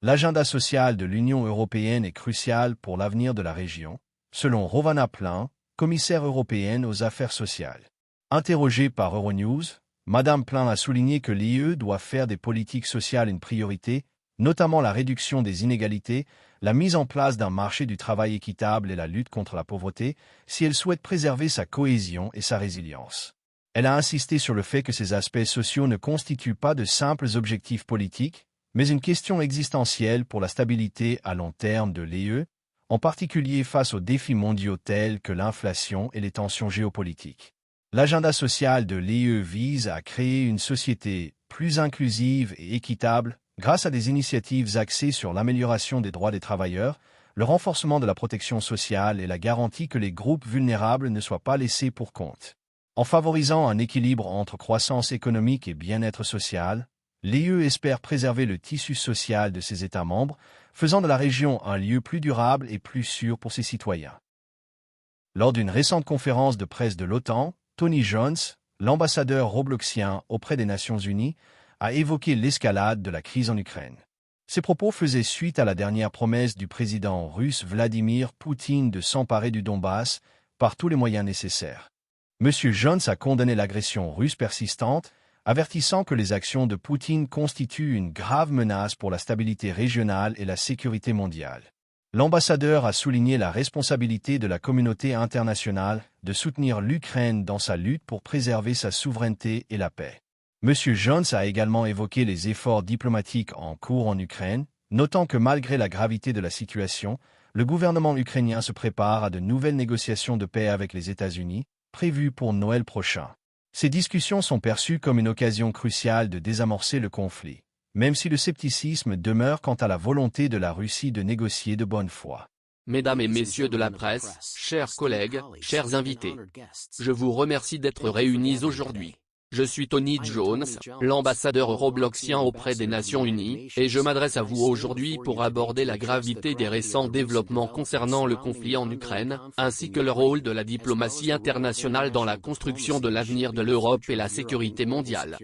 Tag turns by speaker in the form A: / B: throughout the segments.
A: L'agenda social de l'Union européenne est crucial pour l'avenir de la région, selon Rovana Plin, commissaire européenne aux affaires sociales. Interrogée par Euronews, Madame Plin a souligné que l'UE doit faire des politiques sociales une priorité, notamment la réduction des inégalités, la mise en place d'un marché du travail équitable et la lutte contre la pauvreté, si elle souhaite préserver sa cohésion et sa résilience. Elle a insisté sur le fait que ces aspects sociaux ne constituent pas de simples objectifs politiques, mais une question existentielle pour la stabilité à long terme de l'UE, en particulier face aux défis mondiaux tels que l'inflation et les tensions géopolitiques. L'agenda social de l'UE vise à créer une société plus inclusive et équitable grâce à des initiatives axées sur l'amélioration des droits des travailleurs, le renforcement de la protection sociale et la garantie que les groupes vulnérables ne soient pas laissés pour compte. En favorisant un équilibre entre croissance économique et bien-être social, l'UE espère préserver le tissu social de ses États membres, faisant de la région un lieu plus durable et plus sûr pour ses citoyens. Lors d'une récente conférence de presse de l'OTAN, Tony Jones, l'ambassadeur robloxien auprès des Nations Unies, a évoqué l'escalade de la crise en Ukraine. Ces propos faisaient suite à la dernière promesse du président russe Vladimir Poutine de s'emparer du Donbass par tous les moyens nécessaires. M. Jones a condamné l'agression russe persistante, avertissant que les actions de Poutine constituent une grave menace pour la stabilité régionale et la sécurité mondiale. L'ambassadeur a souligné la responsabilité de la communauté internationale de soutenir l'Ukraine dans sa lutte pour préserver sa souveraineté et la paix. M. Jones a également évoqué les efforts diplomatiques en cours en Ukraine, notant que malgré la gravité de la situation, le gouvernement ukrainien se prépare à de nouvelles négociations de paix avec les États-Unis, prévues pour Noël prochain. Ces discussions sont perçues comme une occasion cruciale de désamorcer le conflit, même si le scepticisme demeure quant à la volonté de la Russie de négocier de bonne foi.
B: Mesdames et messieurs de la presse, chers collègues, chers invités, je vous remercie d'être réunis aujourd'hui. Je suis Tony Jones, l'ambassadeur robloxien auprès des Nations Unies, et je m'adresse à vous aujourd'hui pour aborder la gravité des récents développements concernant le conflit en Ukraine, ainsi que le rôle de la diplomatie internationale dans la construction de l'avenir de l'Europe et la sécurité mondiale.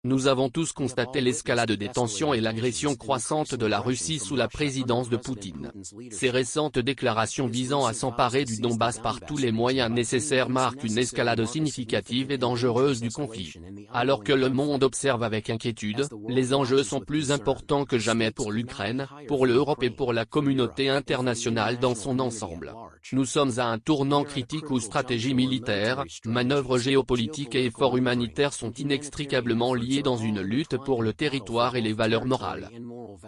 B: Nous avons tous constaté l'escalade des tensions et l'agression croissante de la Russie sous la présidence de Poutine. Ces récentes déclarations visant à s'emparer du Donbass par tous les moyens nécessaires marquent une escalade significative et dangereuse du conflit. Alors que le monde observe avec inquiétude, les enjeux sont plus importants que jamais pour l'Ukraine, pour l'Europe et pour la communauté internationale dans son ensemble. Nous sommes à un tournant critique où stratégie militaire, manœuvres géopolitiques et efforts humanitaires sont inextricablement liés dans une lutte pour le territoire et les valeurs morales.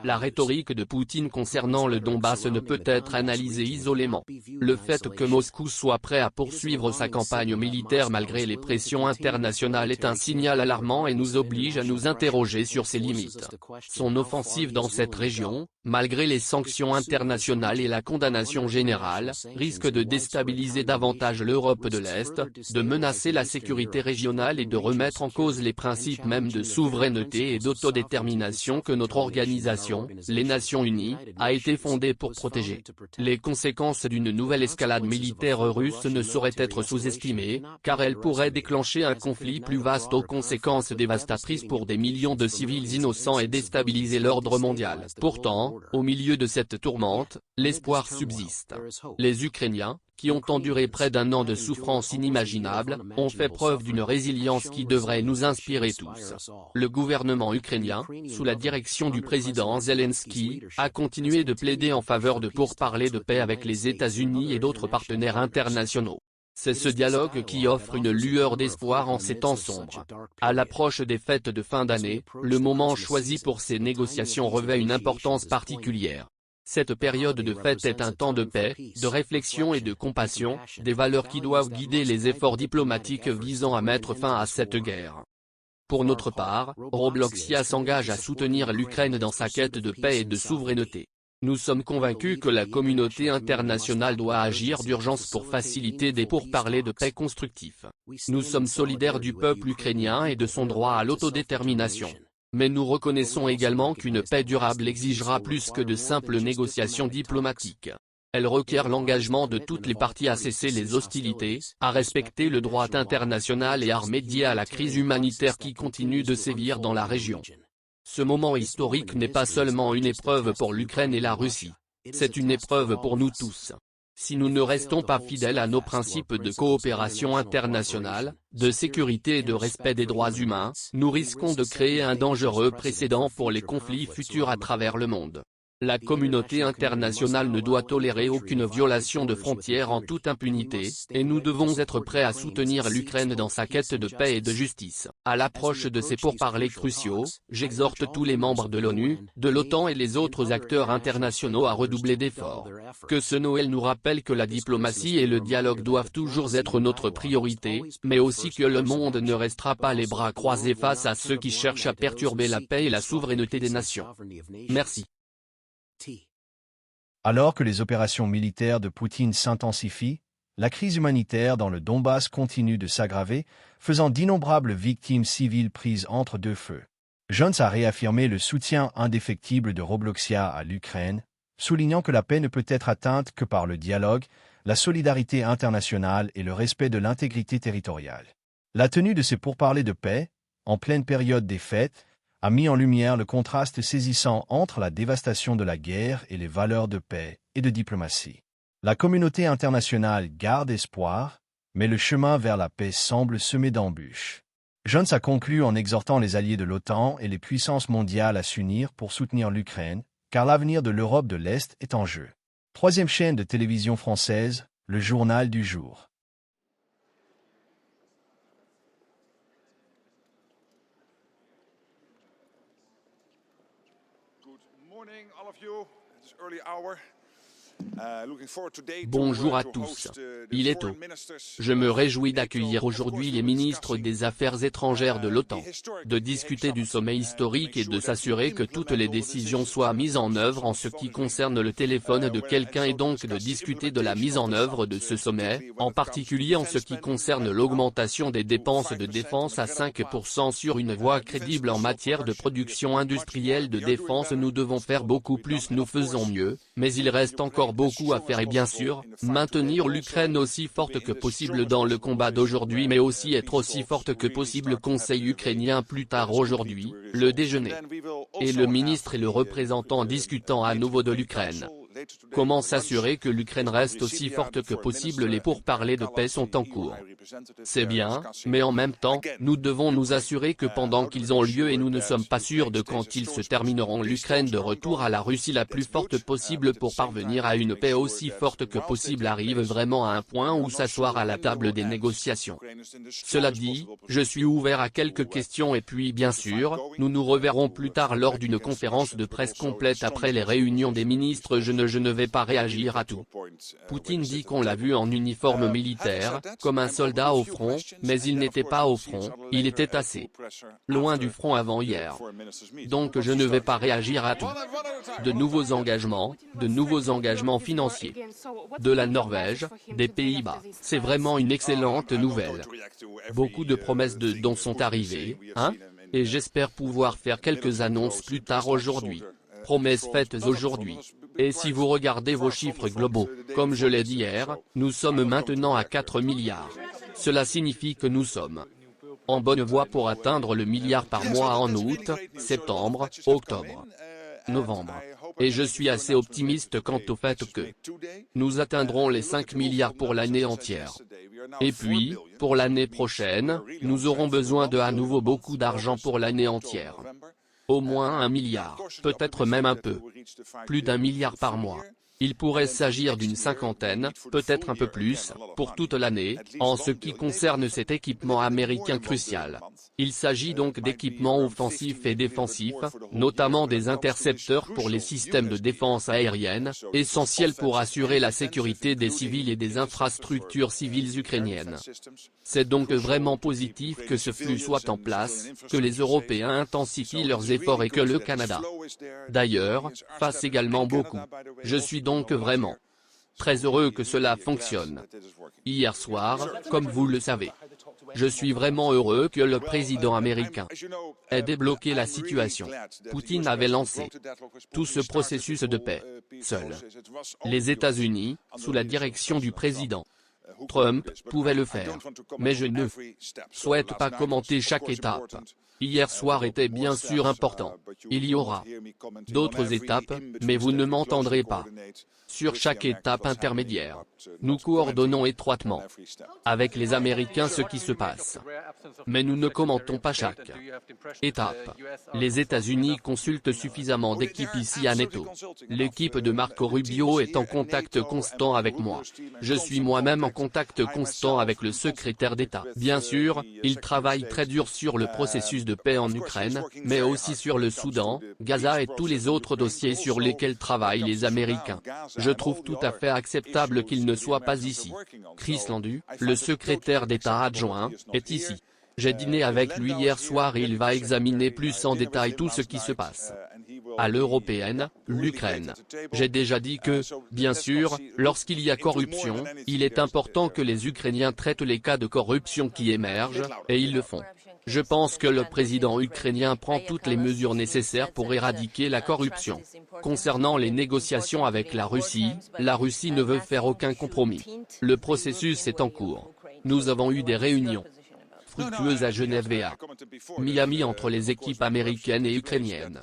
B: La rhétorique de Poutine concernant le Donbass ne peut être analysée isolément. Le fait que Moscou soit prêt à poursuivre sa campagne militaire malgré les pressions internationales est un signal alarmant et nous oblige à nous interroger sur ses limites. Son offensive dans cette région, malgré les sanctions internationales et la condamnation générale, risque de déstabiliser davantage l'Europe de l'Est, de menacer la sécurité régionale et de remettre en cause les principes même de souveraineté et d'autodétermination que notre organisation, les Nations Unies, a été fondée pour protéger. Les conséquences d'une nouvelle escalade militaire russe ne sauraient être sous-estimées, car elle pourrait déclencher un conflit plus vaste aux conséquences dévastatrices pour des millions de civils innocents et déstabiliser l'ordre mondial. Pourtant, au milieu de cette tourmente, l'espoir subsiste. Les Ukrainiens, qui ont enduré près d'un an de souffrances inimaginables, ont fait preuve d'une résilience qui devrait nous inspirer tous. Le gouvernement ukrainien, sous la direction du président Zelensky, a continué de plaider en faveur de pourparlers de paix avec les États-Unis et d'autres partenaires internationaux. C'est ce dialogue qui offre une lueur d'espoir en ces temps sombres. À l'approche des fêtes de fin d'année, le moment choisi pour ces négociations revêt une importance particulière. Cette période de fête est un temps de paix, de réflexion et de compassion, des valeurs qui doivent guider les efforts diplomatiques visant à mettre fin à cette guerre. Pour notre part, Robloxia s'engage à soutenir l'Ukraine dans sa quête de paix et de souveraineté. Nous sommes convaincus que la communauté internationale doit agir d'urgence pour faciliter des pourparlers de paix constructifs. Nous sommes solidaires du peuple ukrainien et de son droit à l'autodétermination. Mais nous reconnaissons également qu'une paix durable exigera plus que de simples négociations diplomatiques. Elle requiert l'engagement de toutes les parties à cesser les hostilités, à respecter le droit international et à remédier à la crise humanitaire qui continue de sévir dans la région. Ce moment historique n'est pas seulement une épreuve pour l'Ukraine et la Russie. C'est une épreuve pour nous tous. Si nous ne restons pas fidèles à nos principes de coopération internationale, de sécurité et de respect des droits humains, nous risquons de créer un dangereux précédent pour les conflits futurs à travers le monde. La communauté internationale ne doit tolérer aucune violation de frontières en toute impunité, et nous devons être prêts à soutenir l'Ukraine dans sa quête de paix et de justice. À l'approche de ces pourparlers cruciaux, j'exhorte tous les membres de l'ONU, de l'OTAN et les autres acteurs internationaux à redoubler d'efforts. Que ce Noël nous rappelle que la diplomatie et le dialogue doivent toujours être notre priorité, mais aussi que le monde ne restera pas les bras croisés face à ceux qui cherchent à perturber la paix et la souveraineté des nations. Merci.
A: Alors que les opérations militaires de Poutine s'intensifient, la crise humanitaire dans le Donbass continue de s'aggraver, faisant d'innombrables victimes civiles prises entre deux feux. Jones a réaffirmé le soutien indéfectible de Robloxia à l'Ukraine, soulignant que la paix ne peut être atteinte que par le dialogue, la solidarité internationale et le respect de l'intégrité territoriale. La tenue de ces pourparlers de paix, en pleine période des fêtes, a mis en lumière le contraste saisissant entre la dévastation de la guerre et les valeurs de paix et de diplomatie. La communauté internationale garde espoir, mais le chemin vers la paix semble semé d'embûches. Jones a conclu en exhortant les alliés de l'OTAN et les puissances mondiales à s'unir pour soutenir l'Ukraine, car l'avenir de l'Europe de l'Est est en jeu. Troisième chaîne de télévision française, le journal du jour.
B: Bonjour à tous. Il est tôt. Je me réjouis d'accueillir aujourd'hui les ministres des Affaires étrangères de l'OTAN, de discuter du sommet historique et de s'assurer que toutes les décisions soient mises en œuvre en ce qui concerne le téléphone de quelqu'un et donc de discuter de la mise en œuvre de ce sommet, en particulier en ce qui concerne l'augmentation des dépenses de défense à 5% sur une voie crédible en matière de production industrielle de défense. Nous devons faire beaucoup plus, nous faisons mieux, mais il reste encore beaucoup à faire et bien sûr, maintenir l'Ukraine aussi forte que possible dans le combat d'aujourd'hui mais aussi être aussi forte que possible. Conseil ukrainien plus tard aujourd'hui, le déjeuner. Et le ministre et le représentant discutant à nouveau de l'Ukraine. Comment s'assurer que l'Ukraine reste aussi forte que possible? Les pourparlers de paix sont en cours. C'est bien, mais en même temps, nous devons nous assurer que pendant qu'ils ont lieu et nous ne sommes pas sûrs de quand ils se termineront, l'Ukraine de retour à la Russie la plus forte possible pour parvenir à une paix aussi forte que possible arrive vraiment à un point où s'asseoir à la table des négociations. Cela dit, je suis ouvert à quelques questions et puis bien sûr, nous nous reverrons plus tard lors d'une conférence de presse complète après les réunions des ministres. Je ne vais pas réagir à tout. Poutine dit qu'on l'a vu en uniforme militaire, comme un soldat au front, mais il n'était pas au front, il était assez loin du front avant hier. Donc je ne vais pas réagir à tout. De nouveaux engagements financiers. De la Norvège, des Pays-Bas, c'est vraiment une excellente nouvelle. Beaucoup de promesses de dons sont arrivées, hein? Et j'espère pouvoir faire quelques annonces plus tard aujourd'hui. Promesses faites aujourd'hui. Et si vous regardez vos chiffres globaux, comme je l'ai dit hier, nous sommes maintenant à 4 milliards. Cela signifie que nous sommes en bonne voie pour atteindre le milliard par mois en août, septembre, octobre, novembre. Et je suis assez optimiste quant au fait que nous atteindrons les 5 milliards pour l'année entière. Et puis, pour l'année prochaine, nous aurons besoin de à nouveau beaucoup d'argent pour l'année entière. Au moins 1 milliard, peut-être même un peu plus d'1 milliard par mois. Il pourrait s'agir d'une cinquantaine, peut-être un peu plus, pour toute l'année, en ce qui concerne cet équipement américain crucial. Il s'agit donc d'équipements offensifs et défensifs, notamment des intercepteurs pour les systèmes de défense aérienne, essentiels pour assurer la sécurité des civils et des infrastructures civiles ukrainiennes. C'est donc vraiment positif que ce flux soit en place, que les Européens intensifient leurs efforts et que le Canada, d'ailleurs, fasse également beaucoup. Je suis donc vraiment très heureux que cela fonctionne. Hier soir, comme vous le savez, je suis vraiment heureux que le président américain ait débloqué la situation. Poutine avait lancé tout ce processus de paix seul. Les États-Unis, sous la direction du président Trump, pouvaient le faire. Mais je ne souhaite pas commenter chaque étape. Hier soir était bien sûr important. Il y aura d'autres étapes, mais vous ne m'entendrez pas. Sur chaque étape intermédiaire, nous coordonnons étroitement avec les Américains ce qui se passe. Mais nous ne commentons pas chaque étape. Les États-Unis consultent suffisamment d'équipes ici à Neto. L'équipe de Marco Rubio est en contact constant avec moi. Je suis moi-même en contact constant avec le secrétaire d'État. Bien sûr, il travaille très dur sur le processus de paix en Ukraine, mais aussi sur le Soudan, Gaza et tous les autres dossiers sur lesquels travaillent les Américains. Je trouve tout à fait acceptable qu'il ne soit pas ici. Chris Landu, le secrétaire d'État adjoint, est ici. J'ai dîné avec lui hier soir et il va examiner plus en détail tout ce qui se passe. À l'européenne, l'Ukraine. J'ai déjà dit que, bien sûr, lorsqu'il y a corruption, il est important que les Ukrainiens traitent les cas de corruption qui émergent, et ils le font. Je pense que le président ukrainien prend toutes les mesures nécessaires pour éradiquer la corruption. Concernant les négociations avec la Russie ne veut faire aucun compromis. Le processus est en cours. Nous avons eu des réunions fructueuses à Genève et à Miami entre les équipes américaines et ukrainiennes.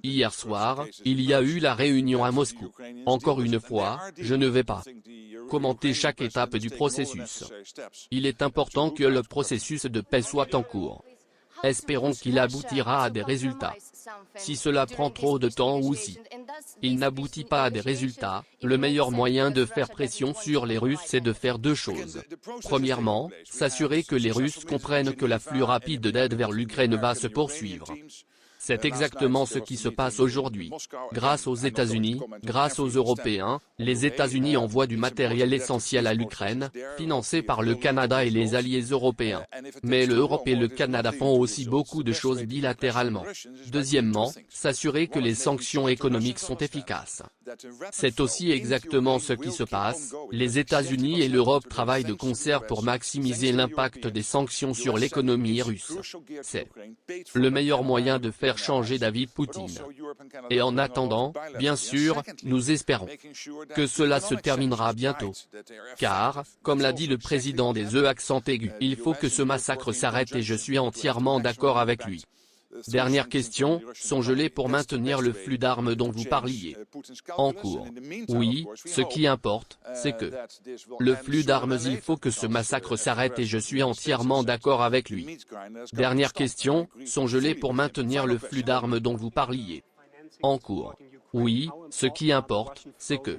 B: Hier soir, il y a eu la réunion à Moscou. Encore une fois, je ne vais pas commenter chaque étape du processus. Il est important que le processus de paix soit en cours. Espérons qu'il aboutira à des résultats. Si cela prend trop de temps ou si il n'aboutit pas à des résultats, le meilleur moyen de faire pression sur les Russes c'est de faire deux choses. Premièrement, s'assurer que les Russes comprennent que l'afflux rapide d'aide vers l'Ukraine va se poursuivre. C'est exactement ce qui se passe aujourd'hui. Grâce aux États-Unis, grâce aux Européens, les États-Unis envoient du matériel essentiel à l'Ukraine, financé par le Canada et les alliés européens. Mais l'Europe et le Canada font aussi beaucoup de choses bilatéralement. Deuxièmement, s'assurer que les sanctions économiques sont efficaces. C'est aussi exactement ce qui se passe. Les États-Unis et l'Europe travaillent de concert pour maximiser l'impact des sanctions sur l'économie russe. C'est le meilleur moyen de faire changer d'avis Poutine. Et en attendant, bien sûr, nous espérons que cela se terminera bientôt. Car, comme l'a dit le président des accent aigu, il faut que ce massacre s'arrête et je suis entièrement d'accord avec lui. Dernière question, sont gelés pour maintenir le flux d'armes dont vous parliez? En cours. Oui, ce qui importe, c'est que le flux d'armes il faut que ce massacre s'arrête et je suis entièrement d'accord avec lui. Dernière question, sont gelés pour maintenir le flux d'armes dont vous parliez? En cours. Oui, ce qui importe, c'est que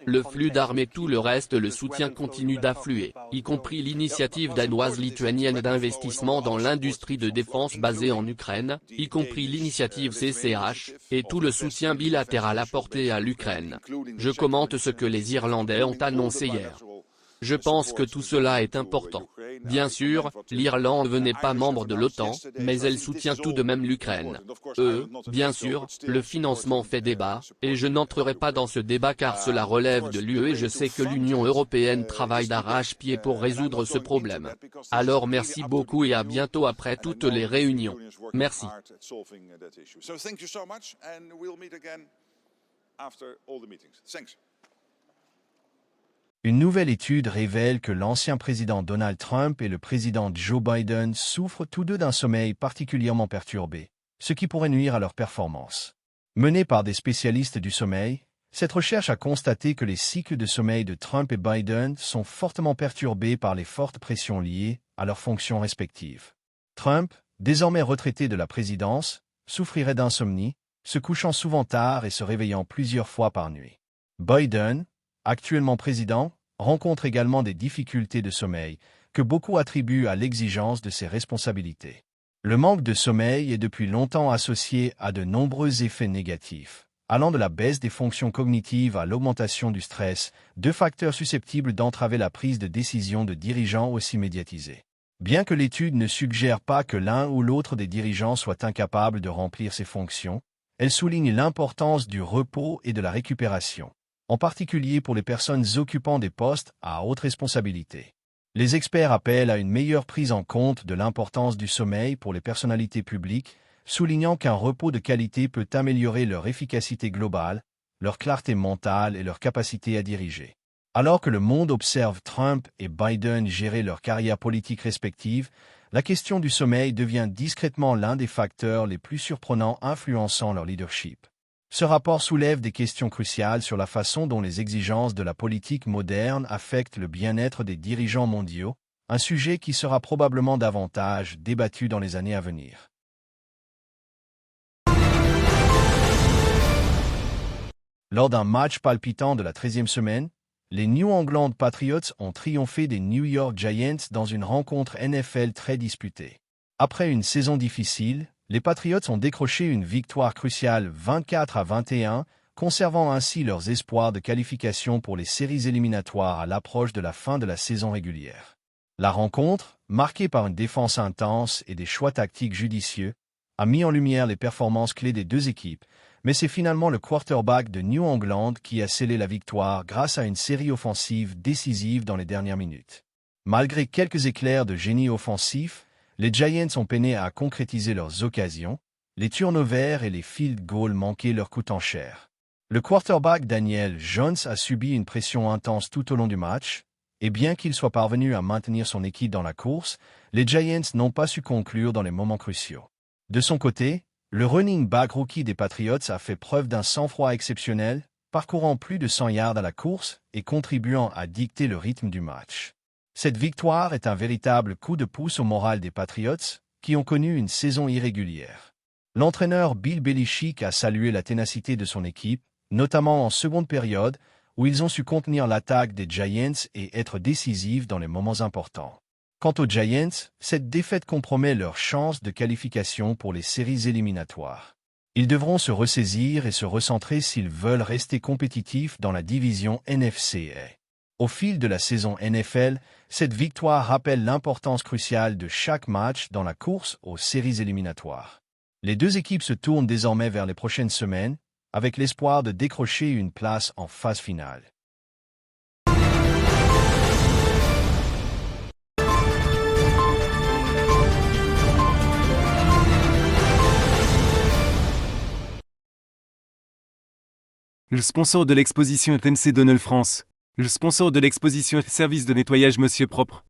B: le flux d'armes et tout le reste le soutien continue d'affluer, y compris l'initiative danoise lituanienne d'investissement dans l'industrie de défense basée en Ukraine, y compris l'initiative CCH, et tout le soutien bilatéral apporté à l'Ukraine. Je commente ce que les Irlandais ont annoncé hier. Je pense que tout cela est important. Bien sûr, l'Irlande n'est pas membre de l'OTAN, mais elle soutient tout de même l'Ukraine. Bien sûr, le financement fait débat, et je n'entrerai pas dans ce débat car cela relève de l'UE et je sais que l'Union européenne travaille d'arrache-pied pour résoudre ce problème. Alors merci beaucoup et à bientôt après toutes les réunions. Merci.
A: Une nouvelle étude révèle que l'ancien président Donald Trump et le président Joe Biden souffrent tous deux d'un sommeil particulièrement perturbé, ce qui pourrait nuire à leur performance. Menée par des spécialistes du sommeil, cette recherche a constaté que les cycles de sommeil de Trump et Biden sont fortement perturbés par les fortes pressions liées à leurs fonctions respectives. Trump, désormais retraité de la présidence, souffrirait d'insomnie, se couchant souvent tard et se réveillant plusieurs fois par nuit. Biden, actuellement président, rencontre également des difficultés de sommeil, que beaucoup attribuent à l'exigence de ses responsabilités. Le manque de sommeil est depuis longtemps associé à de nombreux effets négatifs, allant de la baisse des fonctions cognitives à l'augmentation du stress, deux facteurs susceptibles d'entraver la prise de décision de dirigeants aussi médiatisés. Bien que l'étude ne suggère pas que l'un ou l'autre des dirigeants soit incapable de remplir ses fonctions, elle souligne l'importance du repos et de la récupération, en particulier pour les personnes occupant des postes à haute responsabilité. Les experts appellent à une meilleure prise en compte de l'importance du sommeil pour les personnalités publiques, soulignant qu'un repos de qualité peut améliorer leur efficacité globale, leur clarté mentale et leur capacité à diriger. Alors que le monde observe Trump et Biden gérer leurs carrières politiques respectives, la question du sommeil devient discrètement l'un des facteurs les plus surprenants influençant leur leadership. Ce rapport soulève des questions cruciales sur la façon dont les exigences de la politique moderne affectent le bien-être des dirigeants mondiaux, un sujet qui sera probablement davantage débattu dans les années à venir. Lors d'un match palpitant de la 13e semaine, les New England Patriots ont triomphé des New York Giants dans une rencontre NFL très disputée. Après une saison difficile, les Patriots ont décroché une victoire cruciale 24-21, conservant ainsi leurs espoirs de qualification pour les séries éliminatoires à l'approche de la fin de la saison régulière. La rencontre, marquée par une défense intense et des choix tactiques judicieux, a mis en lumière les performances clés des deux équipes, mais c'est finalement le quarterback de New England qui a scellé la victoire grâce à une série offensive décisive dans les dernières minutes. Malgré quelques éclairs de génie offensif, les Giants ont peiné à concrétiser leurs occasions, les turnovers et les field goals manqués leur coûtant cher. Le quarterback Daniel Jones a subi une pression intense tout au long du match, et bien qu'il soit parvenu à maintenir son équipe dans la course, les Giants n'ont pas su conclure dans les moments cruciaux. De son côté, le running back rookie des Patriots a fait preuve d'un sang-froid exceptionnel, parcourant plus de 100 yards à la course et contribuant à dicter le rythme du match. Cette victoire est un véritable coup de pouce au moral des Patriots, qui ont connu une saison irrégulière. L'entraîneur Bill Belichick a salué la ténacité de son équipe, notamment en seconde période, où ils ont su contenir l'attaque des Giants et être décisifs dans les moments importants. Quant aux Giants, cette défaite compromet leurs chances de qualification pour les séries éliminatoires. Ils devront se ressaisir et se recentrer s'ils veulent rester compétitifs dans la division NFC. Au fil de la saison NFL, cette victoire rappelle l'importance cruciale de chaque match dans la course aux séries éliminatoires. Les deux équipes se tournent désormais vers les prochaines semaines, avec l'espoir de décrocher une place en phase finale.
C: Le sponsor de l'exposition est MC Donald France. Le sponsor de l'exposition est Service de nettoyage Monsieur Propre.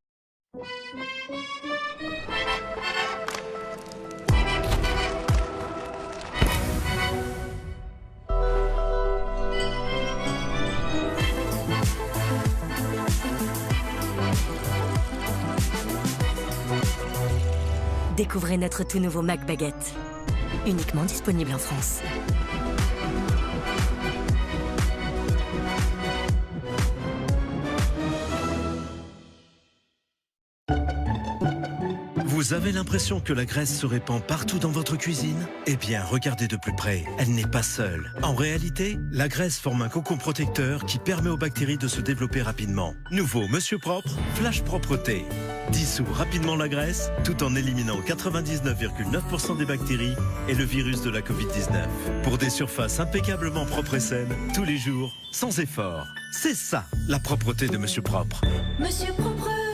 D: Découvrez notre tout nouveau Mac Baguette. Uniquement disponible en France.
E: Vous avez l'impression que la graisse se répand partout dans votre cuisine? Eh bien, regardez de plus près, elle n'est pas seule. En réalité, la graisse forme un cocon protecteur qui permet aux bactéries de se développer rapidement. Nouveau Monsieur Propre, Flash Propreté. Dissout rapidement la graisse, tout en éliminant 99,9% des bactéries et le virus de la Covid-19. Pour des surfaces impeccablement propres et saines, tous les jours, sans effort. C'est ça, la propreté de Monsieur Propre.
F: Monsieur Propre.